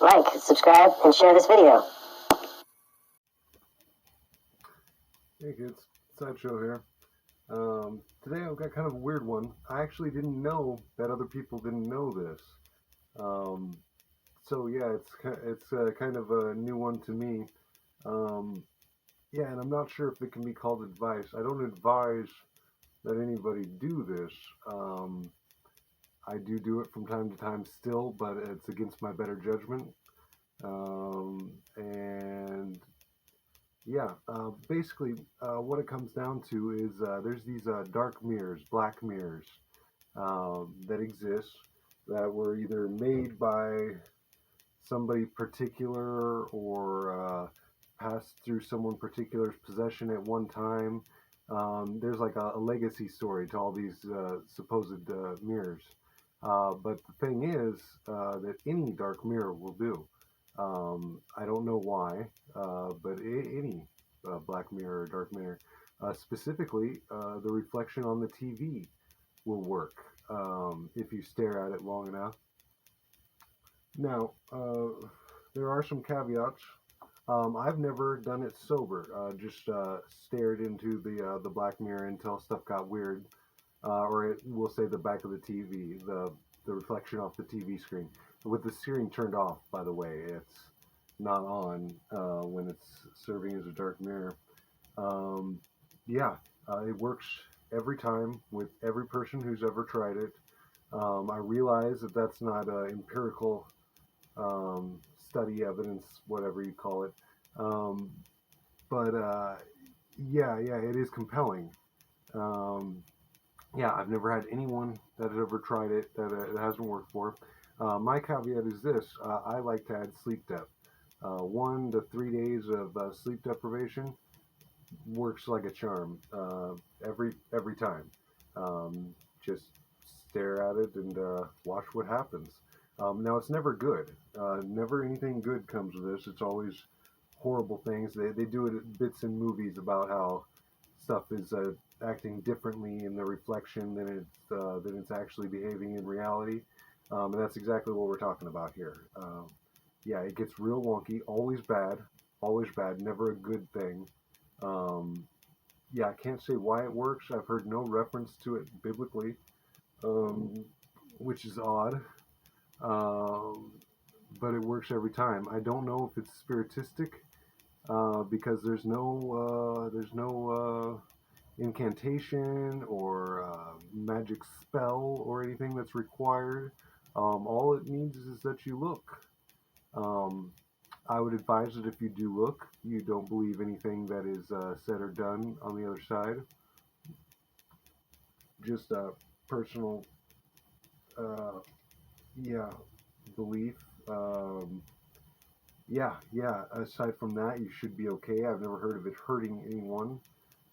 like, subscribe, and share this video. Hey kids, Sideshow here. Today I've got kind of a weird one. I actually didn't know that other people didn't know this. So yeah, it's kind of a new one to me. Yeah, and I'm not sure if it can be called advice. I don't advise that anybody do this. I do it from time to time still, but it's against my better judgment. And yeah, basically, what it comes down to is there's these dark mirrors, black mirrors, that exist that were either made by somebody particular or passed through someone particular's possession at one time. There's like a legacy story to all these supposed mirrors. But the thing is that any dark mirror will do. I don't know why, but any black mirror or dark mirror, specifically the reflection on the TV will work if you stare at it long enough. Now, there are some caveats. I've never done it sober. Just stared into the black mirror until stuff got weird, or it will say the back of the TV, the reflection off the TV screen, with the screen turned off. By the way, it's not on when it's serving as a dark mirror. Yeah, it works every time with every person who's ever tried it. I realize that that's not empirical study evidence, whatever you call it. Um, but yeah, it is compelling. Um, yeah, I've never had anyone that has ever tried it that it hasn't worked for. My caveat is this: I like to add sleep depth. 1 to 3 days of sleep deprivation works like a charm every time. Just stare at it and watch what happens. Now it's never good. Never anything good comes of this. It's always horrible things. They do it in bits in movies about how stuff is acting differently in the reflection than it's actually behaving in reality. And that's exactly what we're talking about here. Yeah, it gets real wonky. Always bad. Never a good thing. Yeah, I can't say why it works. I've heard no reference to it biblically, which is odd. Um, but it works every time. I don't know if it's spiritistic because there's no incantation or magic spell or anything that's required. All it needs is that you look. Um, I would advise that if you do look, you don't believe anything that is said or done on the other side. Just a personal, uh, yeah, belief. Yeah. Aside from that, you should be okay. I've never heard of it hurting anyone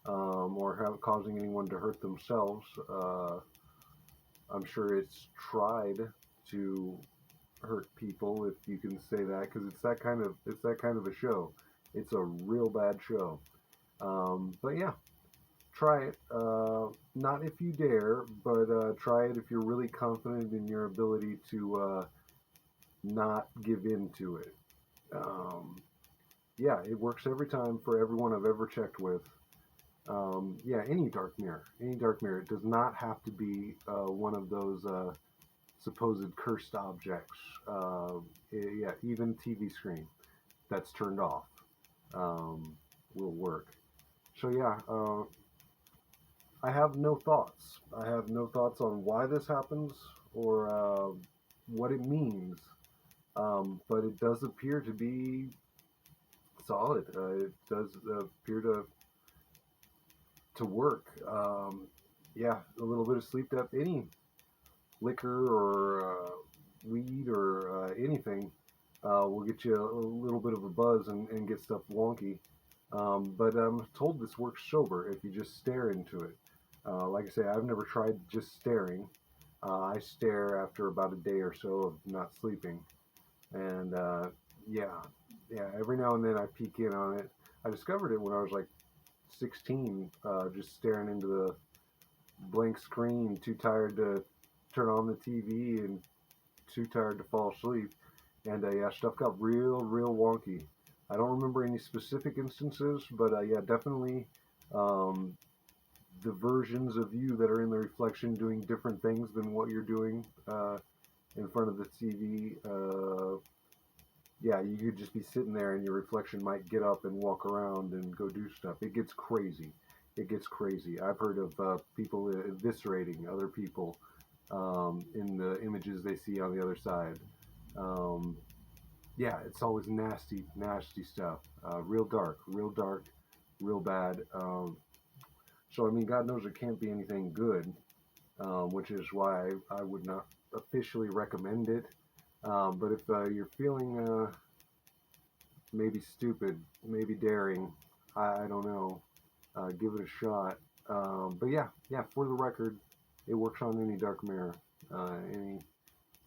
or causing anyone to hurt themselves. I'm sure it's tried to hurt people, if you can say that, because it's that kind of a show. It's a real bad show. But yeah, try it. Not if you dare, but try it if you're really confident in your ability to not give in to it. Yeah, it works every time for everyone I've ever checked with. Yeah, any dark mirror. It does not have to be one of those supposed cursed objects. Yeah, even TV screen that's turned off will work. So yeah, I have no thoughts. I have no thoughts on why this happens or what it means. But it does appear to be solid. It does appear to work. Yeah, a little bit of sleep depth, any liquor or weed or anything will get you a little bit of a buzz and get stuff wonky. But I'm told this works sober if you just stare into it. Like I say, I've never tried just staring. I stare after about a day or so of not sleeping. And yeah, every now and then I peek in on it. I discovered it when I was like 16, just staring into the blank screen, too tired to turn on the TV and too tired to fall asleep. And yeah, stuff got real wonky. I don't remember any specific instances, but yeah, definitely um, the versions of you that are in the reflection doing different things than what you're doing in front of the TV. Yeah, you could just be sitting there and your reflection might get up and walk around and go do stuff. It gets crazy. It gets crazy. I've heard of people eviscerating other people in the images they see on the other side. Um, yeah, it's always nasty stuff. Real dark, real bad. So I mean, God knows it can't be anything good, which is why I would not officially recommend it. But if you're feeling maybe stupid, maybe daring, I don't know, give it a shot. But yeah, for the record, it works on any dark mirror,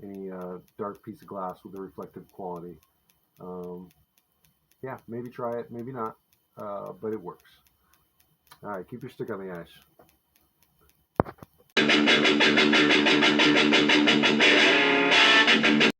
any dark piece of glass with a reflective quality. Um, yeah, maybe try it, maybe not, but it works. All right, keep your stick on the ice.